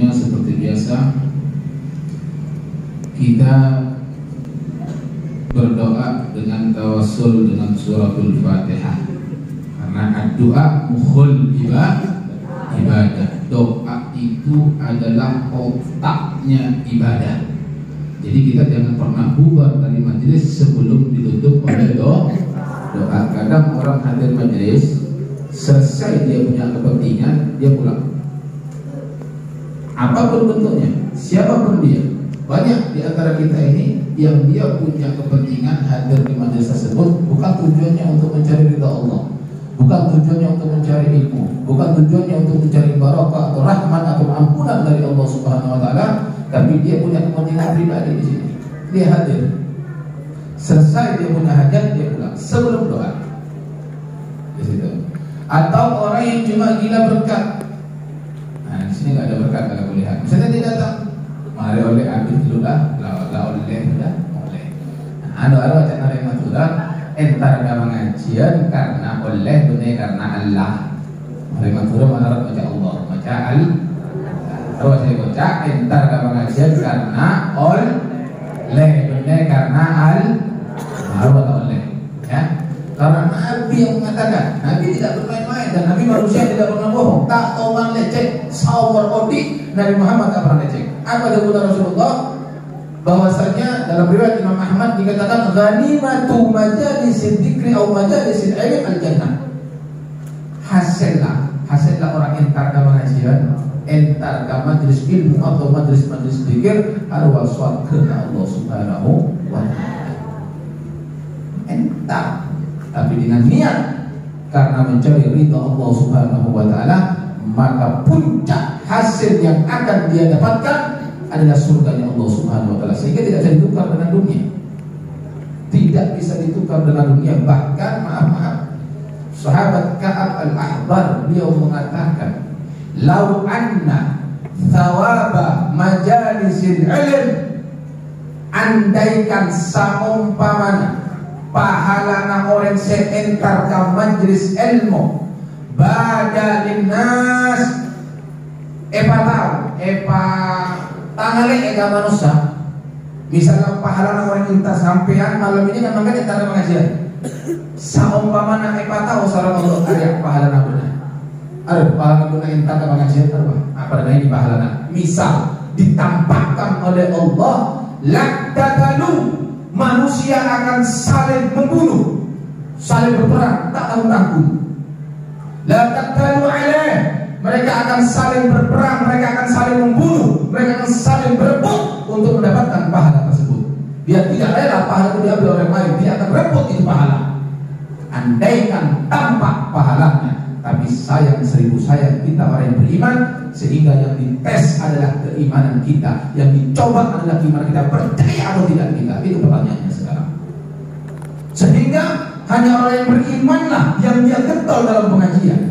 Sebelumnya seperti biasa kita berdoa dengan tawassul dengan suratul Fatihah, karena doa mukhul ibadah. Doa itu adalah otaknya ibadah. Jadi kita jangan pernah bubar dari majelis sebelum ditutup oleh doa. Kadang orang hadir majelis, selesai dia punya kepentingan, dia pulang. Apapun bentuknya, siapapun dia. Banyak di antara kita ini yang dia punya kepentingan hadir di majelis tersebut bukan tujuannya untuk mencari ridha Allah, bukan tujuannya untuk mencari ilmu, bukan tujuannya untuk mencari barokah atau rahmat atau ampunan dari Allah Subhanahu wa taala, tapi dia punya kepentingan pribadi di sini. Dia hadir. Selesai dia punya hajat, dia pulang sebelum doa. Di situ. Atau orang yang cuma gila berkat. Nah, di sini nggak ada berkat kalau melihat. Misalnya dia datang, mari oleh ambil dulu lah oleh sudah oleh. Ada wacana rahmatullah, entar nggak mengajian karena oleh benar karena Allah. Rahmatullah mana baca Allah, baca Terus saya baca entar nggak mengajian karena oleh benar karena baru oleh. Ya. Karena Nabi yang mengatakan, Nabi tidak bermain-main dan Nabi manusia tidak pernah bohong. Tak tahu man lecek, sawar odi, Nabi Muhammad tak pernah lecek. Apa dikatakan Rasulullah? Bahwasanya dalam riwayat Imam Ahmad dikatakan ghanimatu majalisid dzikri atau majalisil ilmi al-jannah. Hasillah orang entar ke pengajian, entar ke majelis ilmu atau majelis dzikir arwah swarga Allah Subhanahu wa taala. Entar tapi dengan niat karena mencari ridha Allah Subhanahu wa taala, maka puncak hasil yang akan dia dapatkan adalah surganya Allah Subhanahu wa taala, sehingga tidak bisa ditukar dengan dunia. Tidak bisa ditukar dengan dunia. Bahkan maaf sahabat Ka'ab al-Ahbar beliau mengatakan, "Lau anna thawaba majalisil ilm," andaikan saumpamana pahala orang seentar ke majlis ilmu bada linnas tangale ega manusia. Misalnya pahala orang kita sampean malam ini kan makanya kita pengajian. Saumpamana tahu sareng Allah ada pahala benar. Ada pahala benar entar ke pengajian apa dengan ini pahala. Misal ditampakkan oleh Allah laqtatalu, manusia akan saling membunuh, saling berperang, tak tanggung-tanggung. La taqtalu alaih, mereka akan saling berperang, mereka akan saling membunuh, mereka akan saling berebut untuk mendapatkan pahala tersebut. Dia tidak rela pahala itu diambil orang lain, dia akan rebut itu pahala. Andaikan tampak pahalanya, tapi sayang 1000 sayang kita orang yang beriman, sehingga yang dites adalah keimanan kita, yang dicoba adalah iman kita, percaya atau tidak kita. Itu pertanyaannya sekarang. Sehingga hanya orang yang berimanlah yang dia getol dalam pengajian,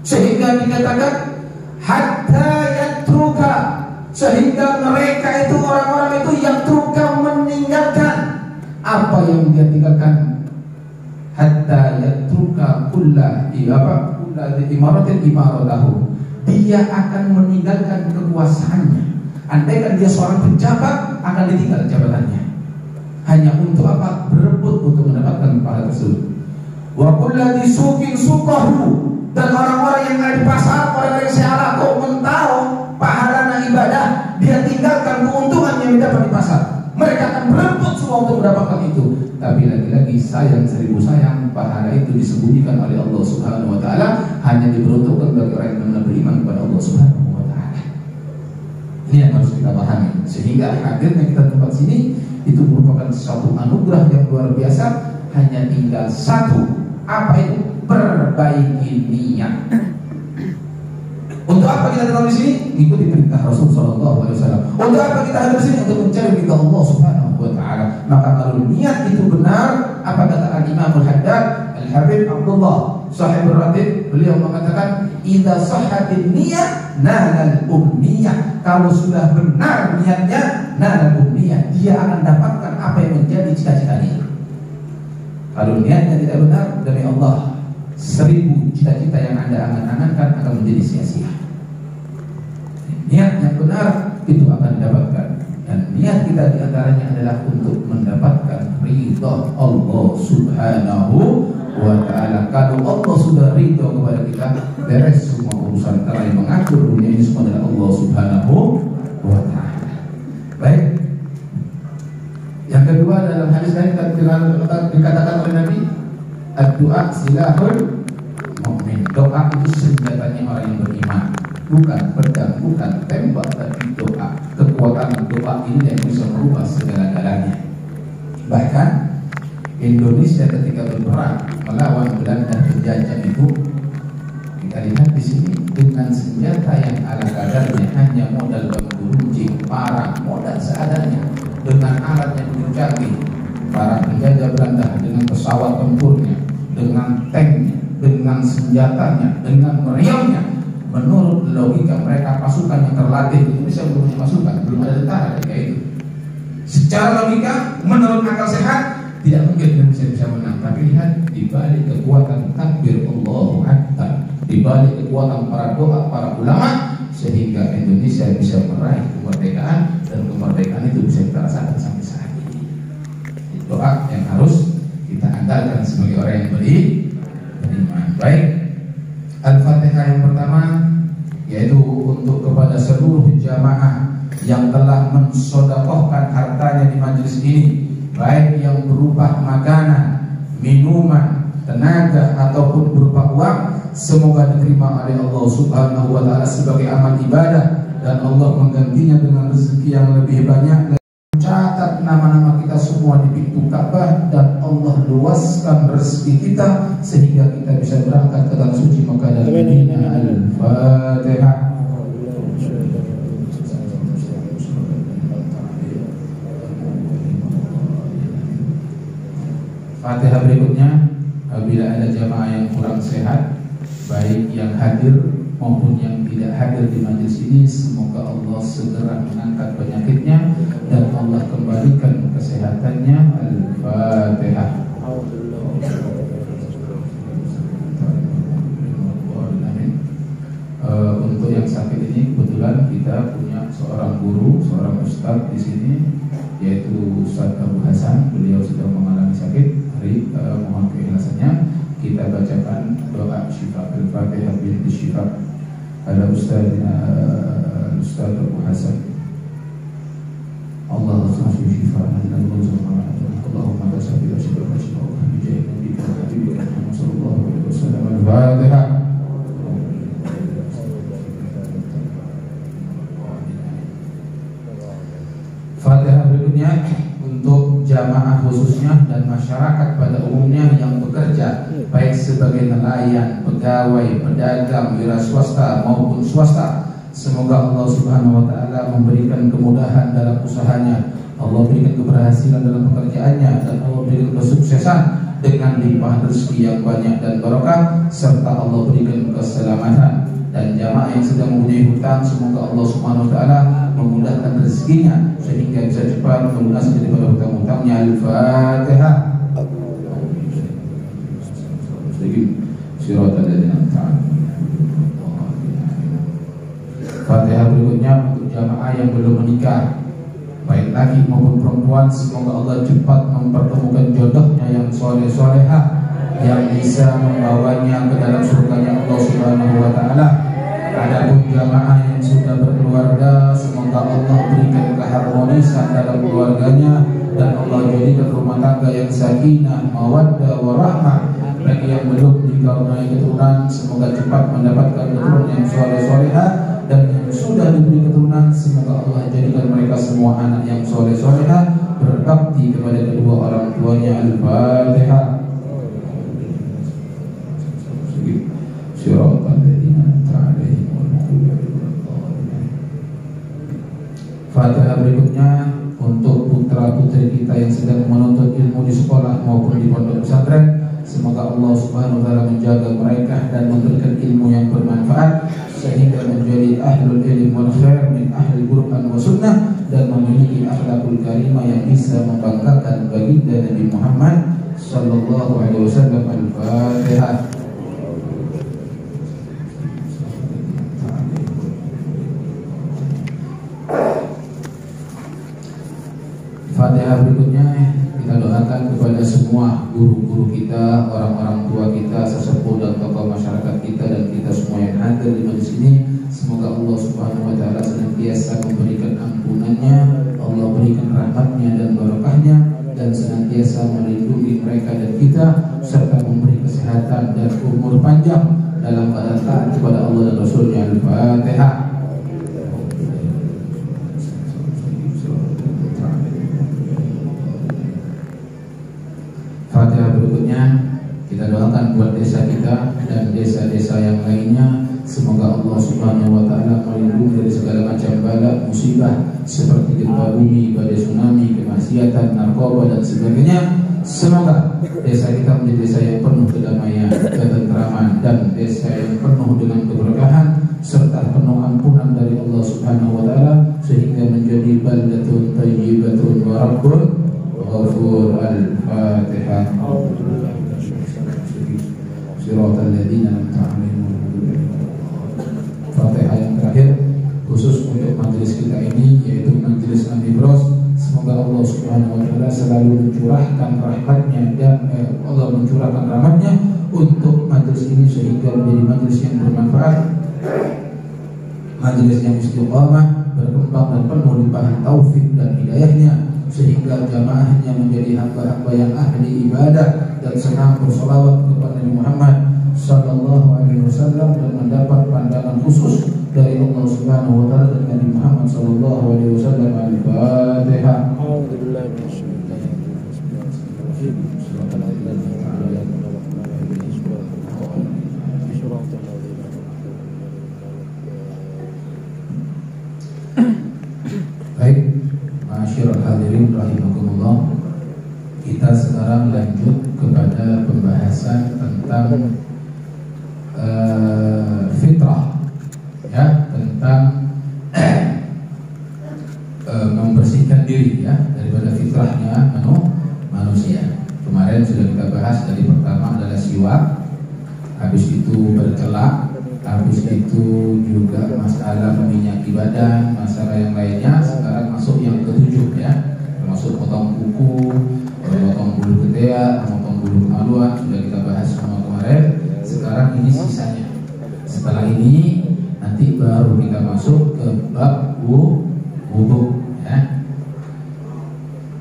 sehingga dikatakan hatta yatruka, sehingga mereka itu orang-orang itu yang yatruka meninggalkan apa yang dia tinggalkan, hatta yatruka kulla imaratin imaratahu, dia akan meninggalkan kekuasaannya. Andaikan dia seorang pejabat, akan ditinggal jabatannya hanya untuk apa? Berebut untuk mendapatkan pahala tersebut. Wa kulladzi suqin suqahu, dan orang-orang yang ada di pasar, orang yang sehala kok mentau pahala ibadah, dia tinggalkan keuntungan yang didapat di pasar. Mereka akan berebut semua untuk mendapatkan itu. Tapi lagi-lagi sayang 1000 sayang, pahala itu disembunyikan oleh Allah Subhanahu wa taala, hanya diperuntukkan bagi orang yang benar beriman kepada Allah Subhanahu wa taala. Ini yang harus kita pahami. Sehingga hadirnya kita tempat sini itu merupakan suatu anugerah yang luar biasa. Hanya tinggal satu, apa itu? Perbaiki niat. Untuk apa kita datang di sini? Ikuti perintah Rasul sallallahu alaihi wasallam. Untuk apa kita hadir di sini? Untuk mencari ridha Allah Subhanahu wa taala. Maka kalau niat itu benar, apa kata Al-Imam Al-Haddad Al-Habib Abdullah Sahibul Ratib, beliau mengatakan, idza sahhatin niyat nalal umniyah. Kalau sudah benar niatnya, nalal umniyah, dia akan dapatkan apa yang menjadi cita-citanya. Kalau niatnya tidak benar, demi Allah, 1000 cita-cita yang Anda angan-angankan akan menjadi sia-sia. niat yang benar itu akan didapatkan. Dan niat kita diantaranya adalah untuk mendapatkan ridha Allah Subhanahu wa ta'ala. Kalau Allah sudah ridha kepada kita, beres semua urusan. Karena yang mengatur dunia ini semua adalah Allah Subhanahu wa ta'ala. Baik. Yang kedua dalam hadis lain dikatakan oleh Nabi, ad-du'a silahul mu'min. Doa itu senjatanya orang yang beriman. Bukan pedang, bukan tembak, tapi doa. Kekuatan doa ini yang bisa merubah segala-galanya. Bahkan Indonesia ketika berperang melawan Belanda penjajah itu, kita lihat di sini dengan senjata yang ala kadarnya, hanya modal bambu runcing, parang, modal seadanya, dengan alat yang begitu canggih. Para penjajah Belanda dengan pesawat tempurnya, dengan tanknya, dengan senjatanya, dengan meriamnya. Menurut logika mereka, pasukan yang terlatih di Indonesia belum punya pasukan, belum ada tentara ketika itu. Secara logika, menurut akal sehat, tidak mungkin Indonesia bisa menang. Tapi lihat, di balik kekuatan takbir Allahu Akbar, di balik kekuatan para doa, para ulama, sehingga Indonesia bisa meraih kemerdekaan, dan kemerdekaan itu bisa kita rasakan sampai saat ini. Doa yang harus kita andalkan sebagai orang yang beriman. Baik. Al-Fatihah yang pertama yaitu untuk kepada seluruh jamaah yang telah mensodakohkan hartanya di majelis ini, baik yang berupa makanan, minuman, tenaga ataupun berupa uang, semoga diterima oleh Allah Subhanahu wa ta'ala sebagai amal ibadah, dan Allah menggantinya dengan rezeki yang lebih banyak. Catat nama-nama kita semua di pintu Ka'bah, dan Allah luaskan rezeki kita sehingga kita bisa berangkat ke tanah suci Makkah dan Madinah. Al-Fatihah. Fatihah berikutnya, apabila ada jamaah yang kurang sehat, baik yang hadir maupun yang tidak hadir di majelis ini, semoga Allah segera mengangkat penyakitnya dan Allah kembalikan kesehatannya. Al-Fatihah. Untuk yang sakit ini kebetulan kita punya seorang guru, seorang ustadz di sini, yaitu Ustadz Abu Hasan. Beliau sedang mengalami sakit. Hari mohon keikhlasannya kita bacakan doa syifa. Al-Fatihah binti syifa. Ada Ustadz Abu Hasan. Allahumma salli syifa Allahumma tasabbi syifa Allahumma bijaya nabiyika habibika Muhammad sallallahu alaihi wasallam. Al-Fatihah. Fatihah berikutnya untuk jamaah khususnya dan masyarakat pada umumnya yang bekerja baik sebagai nelayan, pegawai, pedagang, wira swasta maupun swasta. Semoga Allah Subhanahu wa ta'ala memberikan kemudahan dalam usahanya, Allah berikan keberhasilan dalam pekerjaannya, dan Allah berikan kesuksesan dengan limpah rezeki yang banyak dan barokah, serta Allah berikan keselamatan. Dan jamaah yang sedang mempunyai hutang, semoga Allah Subhanahu wa ta'ala memudahkan rezekinya sehingga bisa cepat melunasi daripada hutang-hutangnya. Al-Fatihah. Fatihah berikutnya untuk jamaah yang belum menikah, baik laki maupun perempuan, semoga Allah cepat mempertemukan jodohnya yang soleh-solehah yang bisa membawanya ke dalam surganya Allah Subhanahu wa ta'ala. Adapun jamaah yang sudah berkeluarga, semoga Allah berikan keharmonisan dalam keluarganya dan Allah jadikan rumah tangga yang sakinah, mawaddah, warahmah. Bagi yang belum dikaruniai keturunan, semoga cepat mendapatkan keturunan yang soleh-solehah, dan yang sudah diberi keturunan, semoga Allah jadikan mereka semua anak yang soleh-solehah, berbakti kepada kedua orang tuanya. Al-Fatihah. Fatihah berikutnya untuk putra-putri kita yang sedang menuntut ilmu di sekolah maupun di pondok pesantren, semoga Allah Subhanahu wa ta'ala menjaga mereka dan memberikan ilmu yang bermanfaat sehingga menjadi ahlul ilm wal khair min ahli Quran wa sunnah, dan memiliki akhlakul karimah yang bisa membanggakan baginda Nabi Muhammad sallallahu alaihi wasallam. Al-Fatihah. kesehatan dan umur panjang dalam keadaan taat kepada Allah dan Rasulnya. Al-Fatihah. Fatihah berikutnya kita doakan buat desa kita dan desa-desa yang lainnya. Semoga Allah Subhanahu wa taala melindungi dari segala macam bala musibah seperti gempa bumi, badai tsunami, kemaksiatan, narkoba dan sebagainya. Semoga desa kita menjadi desa yang penuh kedamaian, ketentraman, dan desa yang penuh dengan keberkahan serta penuh ampunan dari Allah Subhanahu wa taala sehingga menjadi baldatun thayyibatun wa rabbun ghafur. Al-Fatihah. Shiratal ladzina an'amta 'alaihim. Fatihah yang terakhir khusus untuk majelis kita ini, yaitu majelis Amibros. Semoga Allah Subhanahu wa taala selalu mencurahkan rahmatnya dan Allah mencurahkan rahmatnya untuk majelis ini sehingga menjadi majelis yang bermanfaat, majelis yang istiqamah, berkembang dan penuh limpahan taufik dan hidayahnya, sehingga jamaahnya menjadi hamba-hamba yang ahli ibadah dan senang bersolawat kepada Nabi Muhammad sallallahu alaihi wasallam dan mendapat pandangan khusus dari Allah Subhanahu wa taala dan Nabi Muhammad sallallahu alaihi wasallam. Al-Fatihah. A'udzubillahi minasyaitonir rajim. Baik, masyarul hadirin rahimakumullah. Kita sekarang lanjut kepada pembahasan tentang fitrah, ya, tentang membersihkan diri ya daripada fitrahnya manusia. Kemarin sudah kita bahas, dari pertama adalah siwak, habis itu bercelak, habis itu juga masalah meminyaki badan, masalah yang lainnya. Sekarang masuk yang ketujuh ya, termasuk potong kuku, potong bulu ketiak, potong bulu kemaluan, sudah kita bahas semua kemarin. Sekarang ini sisanya. Setelah ini nanti baru kita masuk ke bab wudu ya.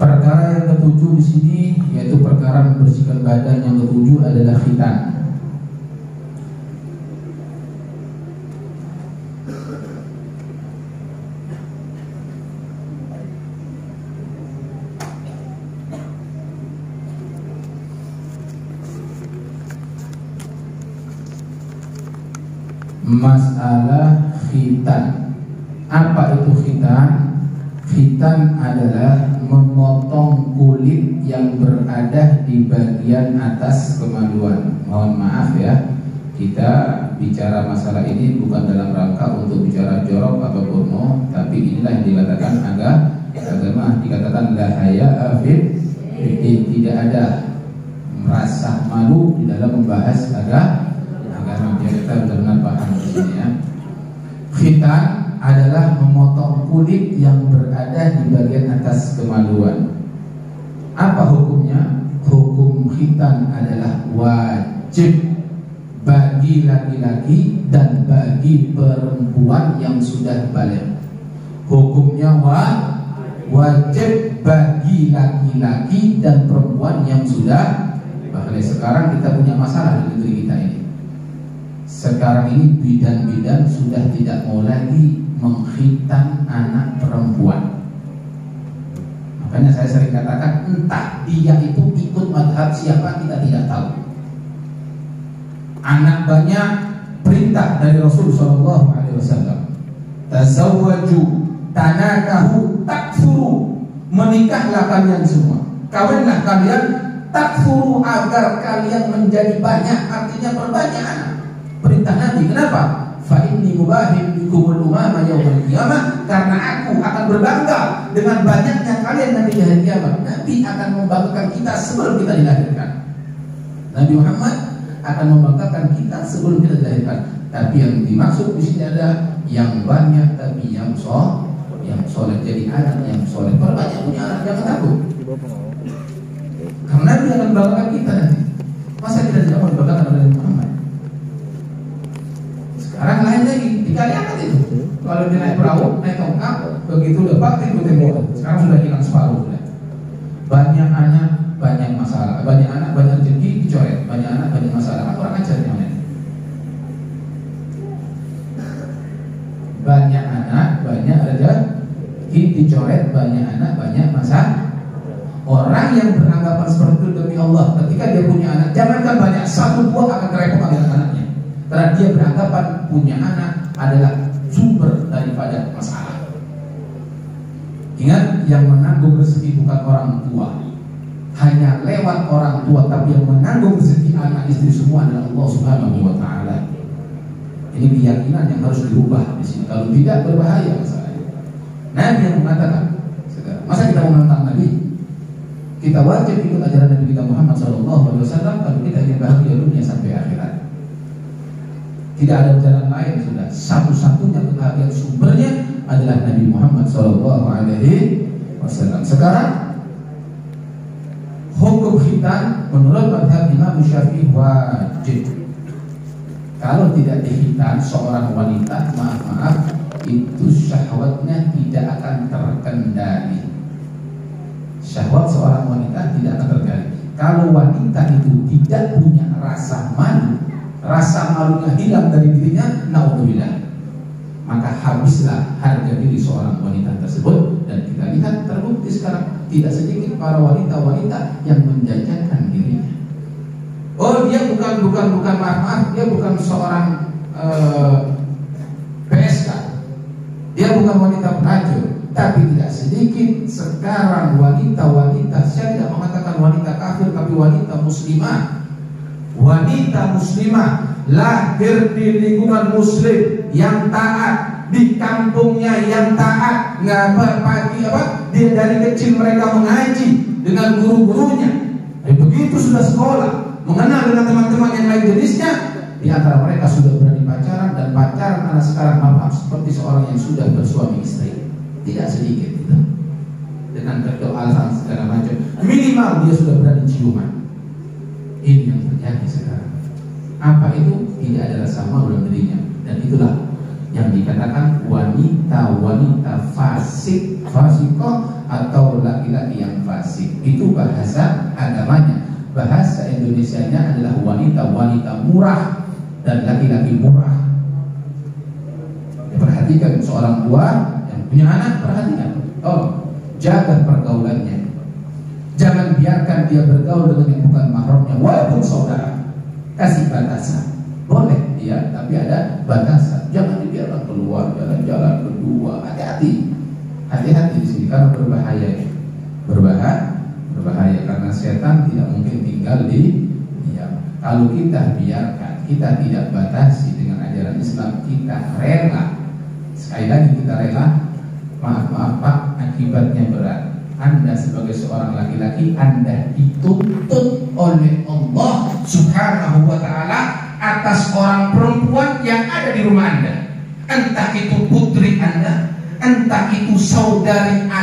Perkara yang ketujuh di sini yaitu perkara membersihkan badan yang ketujuh adalah khitan. Masalah khitan. Apa itu khitan? Khitan adalah memotong kulit yang berada di bagian atas kemaluan. Mohon maaf ya, kita bicara masalah ini bukan dalam rangka untuk bicara jorok atau porno, tapi inilah yang dikatakan agama, dikatakan la haya fid, tidak ada merasa malu di dalam membahas agama. Kita benar-benar paham di sini ya. Khitan adalah memotong kulit yang berada di bagian atas kemaluan. Apa hukumnya? Hukum khitan adalah wajib bagi laki-laki dan bagi perempuan yang sudah balik. Hukumnya wajib bagi laki-laki dan perempuan yang sudah balik. Sekarang kita punya masalah di negeri kita ini. Sekarang ini bidan-bidan sudah tidak mau lagi mengkhitan anak perempuan. Makanya saya sering katakan, entah dia itu ikut madhab siapa kita tidak tahu. Anak banyak perintah dari Rasul sallallahu alaihi wasallam. Tazawwaju tanakahu takfuru. Menikahlah kalian semua. Kawinlah kalian takfuru, agar kalian menjadi banyak, artinya berbanyak anak. Perintah Nabi. Kenapa? Fa inni mubahim bikumul umama yaumil qiyamah, karena aku akan berbangga dengan banyaknya kalian nanti di hari kiamat. Nabi akan membanggakan kita sebelum kita dilahirkan. Nabi Muhammad akan membanggakan kita sebelum kita dilahirkan. Tapi yang dimaksud di sini ada yang banyak tapi yang soleh. Jadi anak yang soleh. Perbanyak punya anak, jangan takut. Karena Nabi akan membanggakan kita nanti. Masa kita tidak mau dibanggakan oleh Muhammad? Sekarang lain lagi, dikali angkat itu. Kalau dia naik perahu, naik tongkang, begitu lepas itu tembok. Sekarang sudah hilang separuh sudah. Banyak anak, banyak masalah. Banyak anak, banyak rezeki dicoret. Banyak anak, banyak masalah. Orang banyak anak banyak masalah. Orang yang beranggapan seperti itu demi Allah, ketika dia punya anak, jangankan banyak, satu buah akan repot dengan anaknya, karena dia beranggapan punya anak adalah sumber daripada masalah. Ingat, yang menanggung rezeki bukan orang tua, hanya lewat orang tua, tapi yang menanggung rezeki anak istri semua adalah Allah Subhanahu wa Ta'ala. Ini keyakinan yang harus dirubah di sini. Kalau tidak, berbahaya masalahnya. Nabi yang mengatakan, masa kita menentang Nabi? Kita wajib ikut ajaran Nabi kita Muhammad SAW kalau kita ingin bahagia dunia sampai akhirat. Tidak ada jalan lain, sudah. Satu-satunya kebahagiaan sumbernya adalah Nabi Muhammad SAW. Sekarang hukum khitan menurut mazhab Imam Syafi'i wajib. Kalau tidak dihitan seorang wanita, maaf, itu syahwatnya tidak akan terkendali. Syahwat seorang wanita tidak akan terkendali. Kalau wanita itu tidak punya rasa malu, rasa malunya hilang dari dirinya, naudzubillah, maka habislah harga diri seorang wanita tersebut. Dan kita lihat terbukti sekarang tidak sedikit para wanita-wanita yang menjajakan dirinya. Oh, dia bukan maaf, dia bukan seorang PSK, dia bukan wanita pelacur, tapi tidak sedikit sekarang wanita-wanita, saya tidak mengatakan wanita kafir, tapi wanita muslimah. Wanita muslimah lahir di lingkungan muslim yang taat, di kampungnya yang taat, dia dari kecil mereka mengaji dengan guru-gurunya. Begitu sudah sekolah, mengenal dengan teman-teman yang lain jenisnya, di antara mereka sudah berani pacaran, dan pacaran anak sekarang maaf seperti seorang yang sudah bersuami istri. Tidak sedikit itu, dengan berdoa segala macam, minimal dia sudah berani ciuman. Ini yang terjadi sekarang. Apa itu? Tidak ada rasa malu dalam dirinya, dan itulah yang dikatakan wanita-wanita fasikoh atau laki-laki yang fasik. Itu bahasa agamanya. Bahasa Indonesianya adalah wanita-wanita murah dan laki-laki murah. Perhatikan seorang tua yang punya anak, perhatikan. Jaga pergaulannya. Jangan biarkan dia bergaul dengan yang bukan mahramnya, walaupun saudara. Kasih batasan. Boleh dia, tapi ada batasan. Jangan dibiarkan keluar jalan-jalan berdua. Hati-hati. Hati-hati di sini karena berbahaya. Berbahaya karena setan tidak mungkin tinggal di diam. Kalau kita biarkan, kita tidak batasi dengan ajaran Islam, kita rela. Sekali lagi kita rela. Maaf Pak, akibatnya berat. Anda sebagai seorang laki-laki, Anda dituntut oleh Allah Subhanahu wa Ta'ala atas orang perempuan yang ada di rumah Anda. Entah itu putri Anda, entah itu saudari Anda.